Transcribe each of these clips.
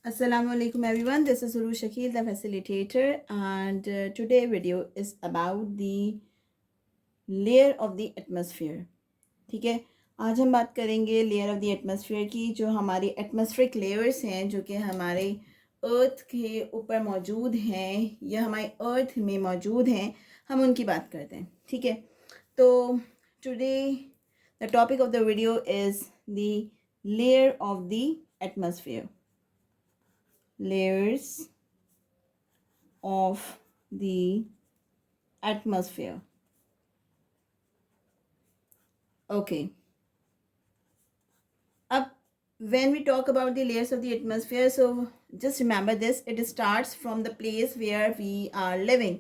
Assalamu alaikum everyone. This is Uru Shakil, the facilitator, and today video is about the layer of the atmosphere. ठीक है, आज हम बात करेंगे layer of the atmosphere की, जो हमारी एटमॉस्फेरिक लेयर्स हैं जो कि हमारे अर्थ के ऊपर मौजूद हैं या हमारे अर्थ में मौजूद हैं, हम उनकी बात करते हैं. ठीक है, तो today the topic of the video is the layer of the atmosphere. Layers of the atmosphere. Okay. Up when we talk about the layers of the atmosphere, so just remember this: it starts from the place where we are living.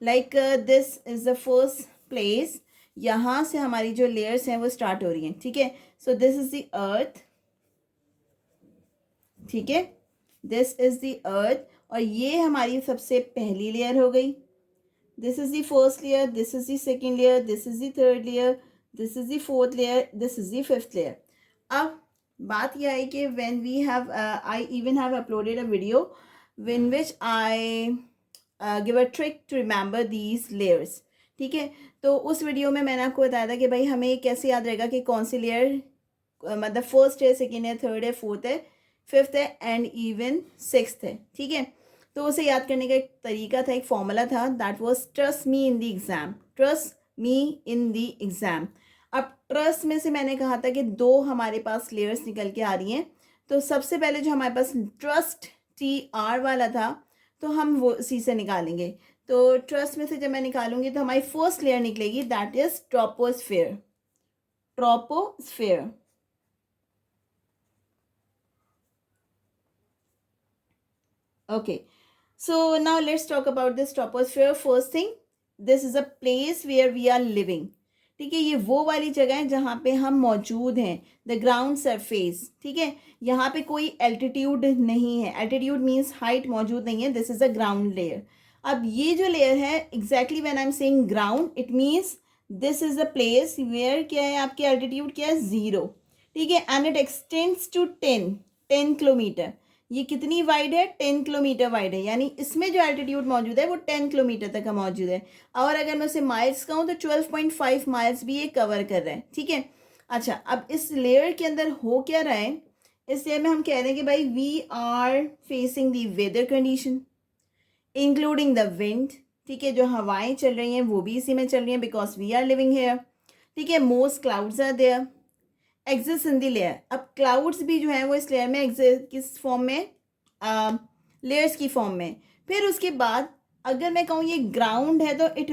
Like this is the first place. यहाँ से हमारी जो layers हैं वो start हो रही हैं. ठीक है. So this is the earth. ठीक है. दिस इज द अर्थ, और ये हमारी सबसे पहली लेयर हो गई. This is the first layer, this is the second layer, this is the third layer, this is the fourth layer, this is the fifth layer. अब बात यह है कि when we have I even have uploaded a video in which I give a trick to remember these layers. ठीक है, तो उस video में मैंने आपको बताया था कि भाई हमें कैसे याद रहेगा कि कौन सी लेयर मतलब फर्स्ट है, सेकेंड है, थर्ड है, फोर्थ है, फिफ्थ है एंड इवन सिक्स्थ है. ठीक है, तो उसे याद करने का एक तरीका था, एक फॉर्मूला था, that was trust me in the exam. Trust me in the exam. अब ट्रस्ट में से मैंने कहा था कि दो हमारे पास लेयर्स निकल के आ रही हैं. तो सबसे पहले जो हमारे पास ट्रस्ट TR वाला था, तो हम वो उसी से निकालेंगे. तो ट्रस्ट में से जब मैं निकालूंगी तो हमारी फर्स्ट लेयर निकलेगी, that is troposphere. Troposphere. Okay, so now let's talk about this troposphere. First thing, this is a place where we are living. ठीक है, ये वो वाली जगह है जहाँ पे हम मौजूद हैं, द ग्राउंड सरफेस. ठीक है, यहाँ पे कोई एल्टीट्यूड नहीं है. एल्टीट्यूड मीन्स हाइट मौजूद नहीं है. This is a ground layer. अब ये जो लेयर है, exactly when I am saying ground, it means this is a place where क्या है, आपकी एल्टीट्यूड क्या है, 0. ठीक है, and it extends to 10 kilometre. ये कितनी वाइड है, 10 किलोमीटर वाइड है. यानी इसमें जो एल्टीट्यूड मौजूद है वो 10 किलोमीटर तक का मौजूद है. और अगर मैं उसे माइल्स कहूँ तो 12.5 माइल्स भी ये कवर कर रहा है. ठीक है, अच्छा, अब इस लेयर के अंदर हो क्या रहा है, इस लेयर में हम कह रहे हैं कि भाई we are facing the weather condition including the wind. ठीक है, जो हवाएं चल रही हैं वो भी इसी में चल रही हैं, because we are living here. ठीक है, most clouds are there exist in the layer. अब क्लाउड्स भी जो है वो इस लेयर में एग्जिस्ट किस फॉर्म में, लेयर्स की फॉर्म में. फिर उसके बाद अगर मैं कहूँ ये ग्राउंड है तो it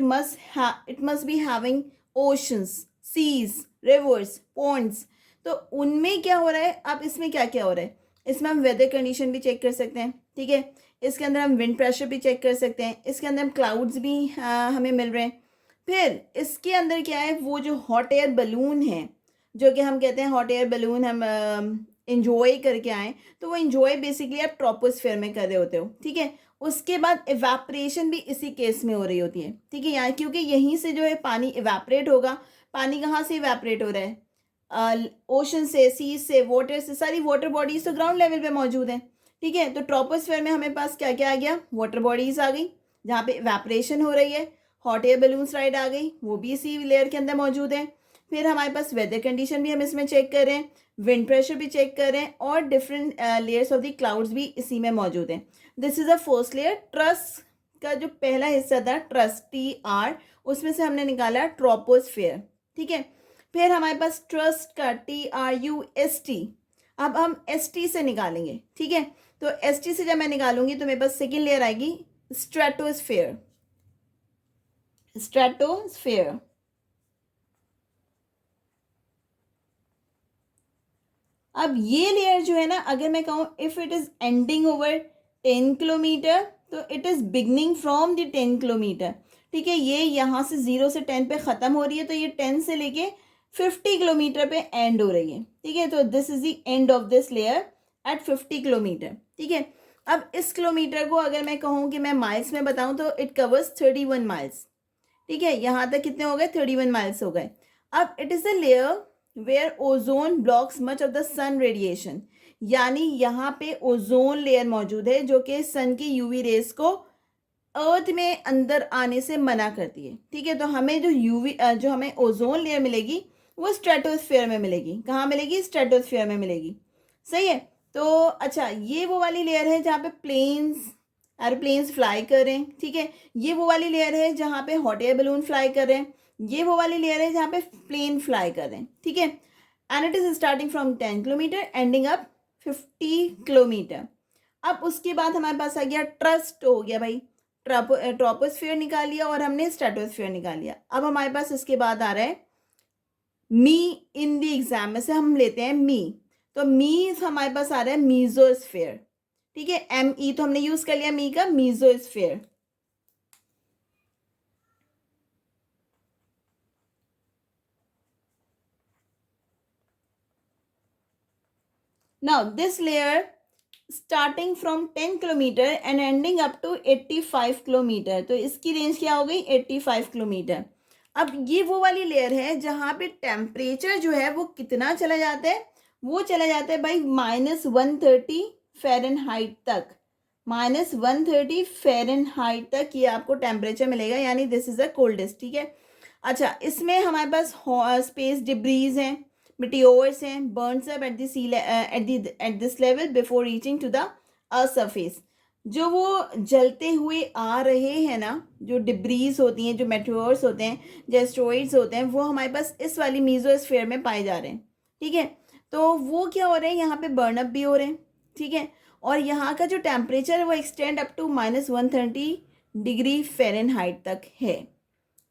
must be having oceans, seas, rivers, ponds. तो उनमें क्या हो रहा है, अब इसमें क्या क्या हो रहा है, इसमें हम वेदर कंडीशन भी चेक कर सकते हैं. ठीक है, इसके अंदर हम विंड प्रेशर भी चेक कर सकते हैं. इसके अंदर हम क्लाउड्स भी हमें मिल रहे हैं. फिर इसके अंदर क्या है, वो जो हॉट एयर बलून है, जो कि हम कहते हैं हॉट एयर बलून हम इंजॉय करके आए, तो वो इंजॉय बेसिकली आप ट्रोपोस्फेयर में कर रहे होते हो. ठीक है, उसके बाद इवेपरेशन भी इसी केस में हो रही होती है. ठीक है, यहाँ क्योंकि यहीं से जो है पानी इवेपरेट होगा. पानी कहाँ से इवेपरेट हो रहा है, ओशन से, सी से, वाटर से. सारी वाटर बॉडीज तो ग्राउंड लेवल पे मौजूद हैं. ठीक है, तो ट्रोपोस्फेयर में हमें पास क्या क्या आ गया, वाटर बॉडीज आ गई जहाँ पे इवेपरेशन हो रही है. हॉट एयर बलून राइड आ गई, वो भी इसी लेयर के अंदर मौजूद है. फिर हमारे पास वेदर कंडीशन भी हम इसमें चेक कर रहे हैं, विंड प्रेशर भी चेक कर रहे हैं, और different layers of the clouds भी इसी में मौजूद हैं. This is a first layer. Trust का जो पहला हिस्सा था, ट्रस्ट TR, उसमें से हमने निकाला ट्रोपोस्फेयर. ठीक है, फिर हमारे पास ट्रस्ट का TRUST. अब हम ST से निकालेंगे. ठीक है, तो ST से जब मैं निकालूंगी तो मेरे पास सेकेंड लेयर आएगी, स्ट्रेटोस्फेयर. स्ट्रेटोस्फेयर. अब ये लेयर जो है ना, अगर मैं कहूँ if it is ending over 10 kilometre, तो it is beginning from the 10 kilometre. ठीक है, ये यहाँ से 0 से 10 पे ख़त्म हो रही है, तो ये 10 से लेके 50 किलोमीटर पे एंड हो रही है. ठीक है, तो this is the end of this layer at 50 kilometre. ठीक है, अब इस किलोमीटर को अगर मैं कहूँ कि मैं माइल्स में बताऊँ तो इट कवर्स 31 माइल्स. ठीक है, यहाँ तक कितने हो गए, 31 माइल्स हो गए. अब it is a layer where ozone blocks much of the sun radiation. यानी यहाँ पे ओजोन लेयर मौजूद है जो कि सन की यूवी रेस को अर्थ में अंदर आने से मना करती है। ठीक है, तो हमें जो हमें ओजोन लेयर मिलेगी वो स्ट्रेटोस्फेयर में मिलेगी। कहाँ मिलेगी? स्ट्रेटोस्फेयर में मिलेगी। सही है। तो अच्छा, ये वो वाली लेयर है जहाँ पे एरोप्लेन्स फ्लाई कर रहे हैं। ठीक है, ये वो वाली लेयर है जहाँ पे हॉट एयर बलून फ्लाई कर रहे हैं। ये वो वाली लेयर है जहाँ पे प्लेन फ्लाई कर रहे हैं। ठीक है, and it is starting from 10 kilometre ending up 50 kilometre. अब उसके बाद हमारे पास आ गया ट्रस्ट, हो गया भाई, ट्रोपोस्फियर निकाल लिया और हमने स्ट्रेटोस्फियर निकाल लिया। अब हमारे पास इसके बाद आ रहा है मी इन द एग्जाम में से हम लेते हैं मी। तो मी हमारे पास आ रहा है मीजोस्फेयर। ठीक है, ME तो हमने यूज कर लिया मी का, mesosphere. Now this layer starting from 10 kilometre and ending up to 85 kilometre. तो इसकी रेंज क्या हो गई? 85 किलोमीटर। अब ये वो वाली लेयर है जहाँ पे टेम्परेचर जो है वो कितना चला जाता है? वो चला जाता है भाई -130 फ़ारेनहाइट तक। -130 फ़ारेनहाइट तक ये आपको टेम्परेचर मिलेगा, यानी दिस इज द कोल्डेस्ट। ठीक है, अच्छा, इसमें हमारे पास स्पेस डिब्रीज हैं, meteors हैं, burns up at the at this level before reaching to the earth surface। जो वो जलते हुए आ रहे हैं ना, जो डिब्रीज होती हैं, जो मेटेओर्स होते हैं, जो एस्ट्रॉइड्स होते हैं, वो हमारे पास इस वाली मीजोस्फीयर में पाए जा रहे हैं। ठीक है, तो वो क्या हो रहे हैं? यहाँ पे बर्न अप भी हो रहे हैं। ठीक है, और यहाँ का जो टेम्परेचर है वो extend up to -130 degree Fahrenheit तक है।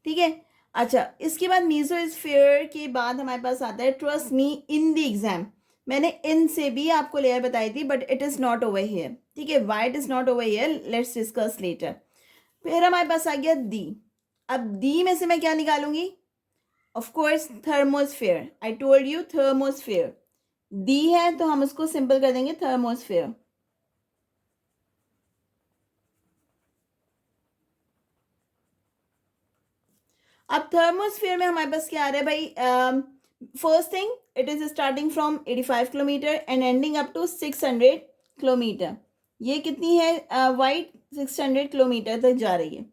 ठीक है, अच्छा, इसके बाद मीजोस्फीयर के बाद हमारे पास आता है trust me in the exam. मैंने इन से भी आपको लेयर बताई थी, but it is not over here. ठीक है, why it is not over here, let's discuss later. फिर हमारे पास आ गया दी। अब दी में से मैं क्या निकालूंगी? Of course thermosphere. I told you thermosphere दी है, तो हम उसको सिंपल कर देंगे थर्मोस्फेयर। अब थर्मोस्फीयर में हमारे पास क्या आ रहा है भाई? First thing, it is starting from 85 kilometre and ending up to 600 kilometre. ये कितनी है वाइट? 600 किलोमीटर तक जा रही है,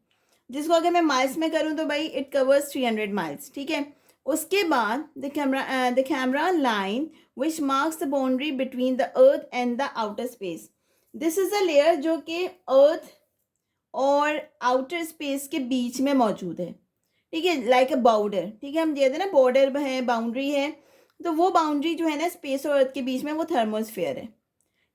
जिसको अगर मैं माइल्स में करूँ तो भाई इट कवर्स 300 माइल्स। ठीक है, उसके बाद the camera line which marks the boundary between the earth and the outer space. This is a layer जो कि अर्थ और आउटर स्पेस के बीच में मौजूद है। ठीक है, लाइक अ बॉर्डर। ठीक है, हम कहते हैं ना बॉर्डर है, बाउंड्री है, तो वो बाउंड्री जो है ना स्पेस और अर्थ के बीच में, वो थर्मोस्फेयर है।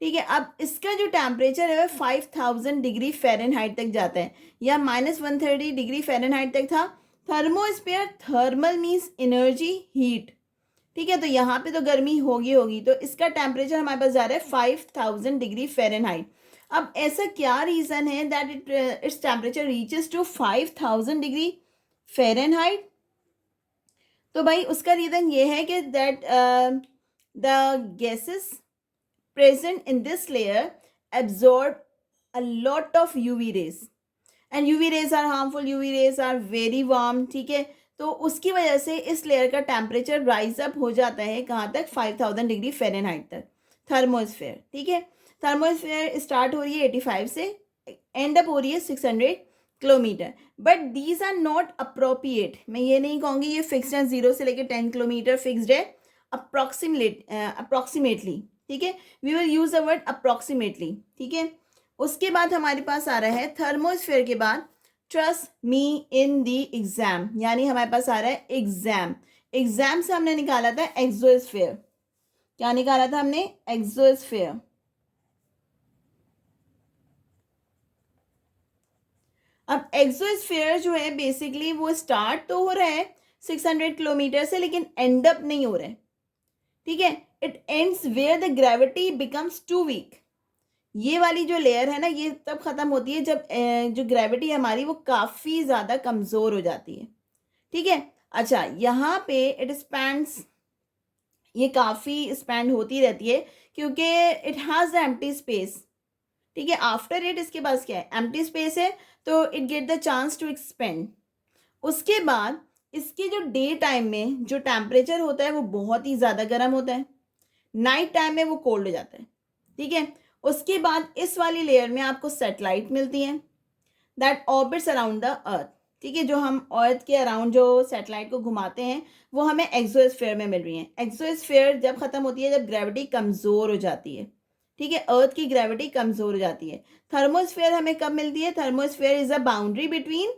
ठीक है, अब इसका जो टेम्परेचर है 5000 डिग्री फ़ारेनहाइट तक जाता है, या -130 डिग्री फ़ारेनहाइट तक था। Thermosphere, thermal means energy, heat. ठीक है, तो यहाँ पे तो गर्मी होगी, तो इसका टेम्परेचर हमारे पास जा रहा है 5000 डिग्री फ़ारेनहाइट। अब ऐसा क्या रीज़न है that its temperature reaches to 5000 degree Fahrenheit? तो भाई उसका रीज़न ये है कि that the gases present in this layer absorb a lot of UV rays and UV rays are harmful, UV rays are very warm। ठीक है, तो उसकी वजह से इस लेयर का टेम्परेचर राइज अप हो जाता है कहाँ तक? 5000 डिग्री फ़ारेनहाइट तक, थर्मोस्फेयर। ठीक है, थर्मोस्फेयर स्टार्ट हो रही है 85 से, एंड अप हो रही है 600 kilometre. But these are not appropriate. मैं ये नहीं कहूँगी ये फिक्स्ड है, 0 से लेकर 10 किलोमीटर फिक्स्ड है, अप्रोक्सीमेटली। ठीक है, we will use the word approximately. ठीक है, उसके बाद हमारे पास आ रहा है थर्मोस्फेयर के बाद trust me in the exam, यानी हमारे पास आ रहा है एग्जाम। एग्जाम से हमने निकाला था एक्सोस्फेयर। क्या निकाला था हमने? एक्सोस्फेयर। अब एक्सोस्फेयर जो है बेसिकली वो स्टार्ट तो हो रहा है 600 किलोमीटर से, लेकिन एंड अप नहीं हो रहा है। ठीक है, it ends where the gravity becomes too weak. ये वाली जो लेयर है ना, ये तब खत्म होती है जब जो ग्रेविटी है हमारी वो काफ़ी ज़्यादा कमज़ोर हो जाती है। ठीक है, अच्छा, यहाँ पे इट स्पैंड्स, ये काफ़ी स्पैंड होती रहती है क्योंकि it has the empty space. ठीक है, आफ्टर इट इसके पास क्या है? एम्प्टी स्पेस है, तो it get the chance to expand. उसके बाद इसके जो डे टाइम में जो टेम्परेचर होता है वो बहुत ही ज़्यादा गर्म होता है, नाइट टाइम में वो कोल्ड हो जाता है। ठीक है। उसके बाद इस वाली लेयर में आपको सैटेलाइट मिलती हैं that orbits around the earth, ठीक है। जो हम अर्थ के अराउंड जो सैटेलाइट को घुमाते हैं वो हमें एक्सोस्फीयर में मिल रही हैं। एक्सोस्फीयर जब खत्म होती है जब ग्रेविटी कमज़ोर हो जाती है, ठीक है, अर्थ की ग्रेविटी कमज़ोर हो जाती है। थर्मोस्फीयर हमें कब मिलती है? Thermosphere is a boundary between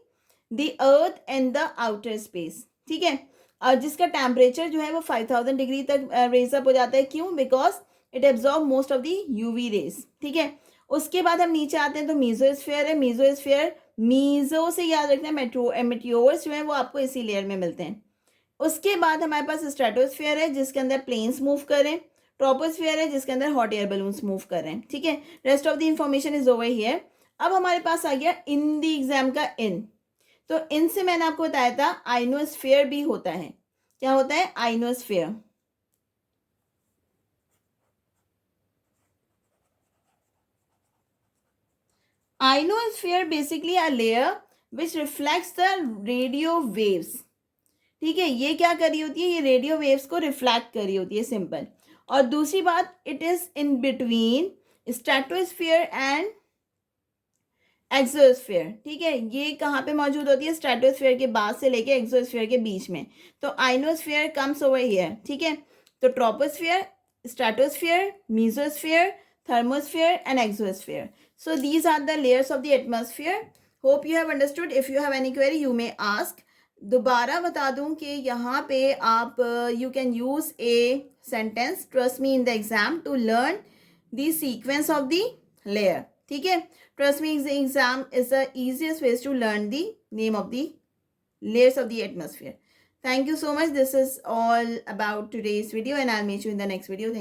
the earth and the outer space, ठीक है। जिसका टेम्परेचर जो है वो 5000 डिग्री तक रेज अप हो जाता है। क्यों? Because it absorb most of the UV rays, ठीक है। उसके बाद हम नीचे आते हैं तो मीजोस्फीयर है। मीजोस्फीयर, मीजो से याद रखना, मेट्योर्स जो है वो आपको इसी लेयर में मिलते हैं। उसके बाद हमारे पास स्ट्रेटोस्फीयर है जिसके अंदर प्लेन्स मूव कर रहे हैं। ट्रोपोस्फीयर है जिसके अंदर हॉट एयर बलून्स मूव कर रहे हैं, ठीक है। Rest of the information is over here. अब हमारे पास आ गया इन द एग्जाम का इन। तो इन से मैंने आपको बताया था आइनोस्फीयर भी होता है। क्या होता है? Ionosphere. Ionosphere basically a layer which reflects the radio waves, ठीक है। ये क्या कर रही होती है? ये रेडियो वेव्स को रिफ्लेक्ट कर रही होती है, सिंपल। और दूसरी बात, it is in between stratosphere and exosphere, ठीक है। ये कहाँ पे मौजूद होती है? स्ट्रेटोस्फीयर के बाद से लेके एक्सोस्फीयर के बीच में। तो आइनोस्फीयर कम्स ओवर हियर, ठीक है। तो troposphere, stratosphere, mesosphere, thermosphere and exosphere. So these are the layers of the atmosphere. Hope you have understood. If you have any query you may ask. दोबारा बता दूं कि यहाँ पे आप you can use a sentence, trust me in the exam, to learn the sequence of the layer, ठीक है। Trust me, the exam is the easiest ways to learn the name of the layers of the atmosphere. Thank you so much. This is all about today's video and I'll meet you in the next video. Thank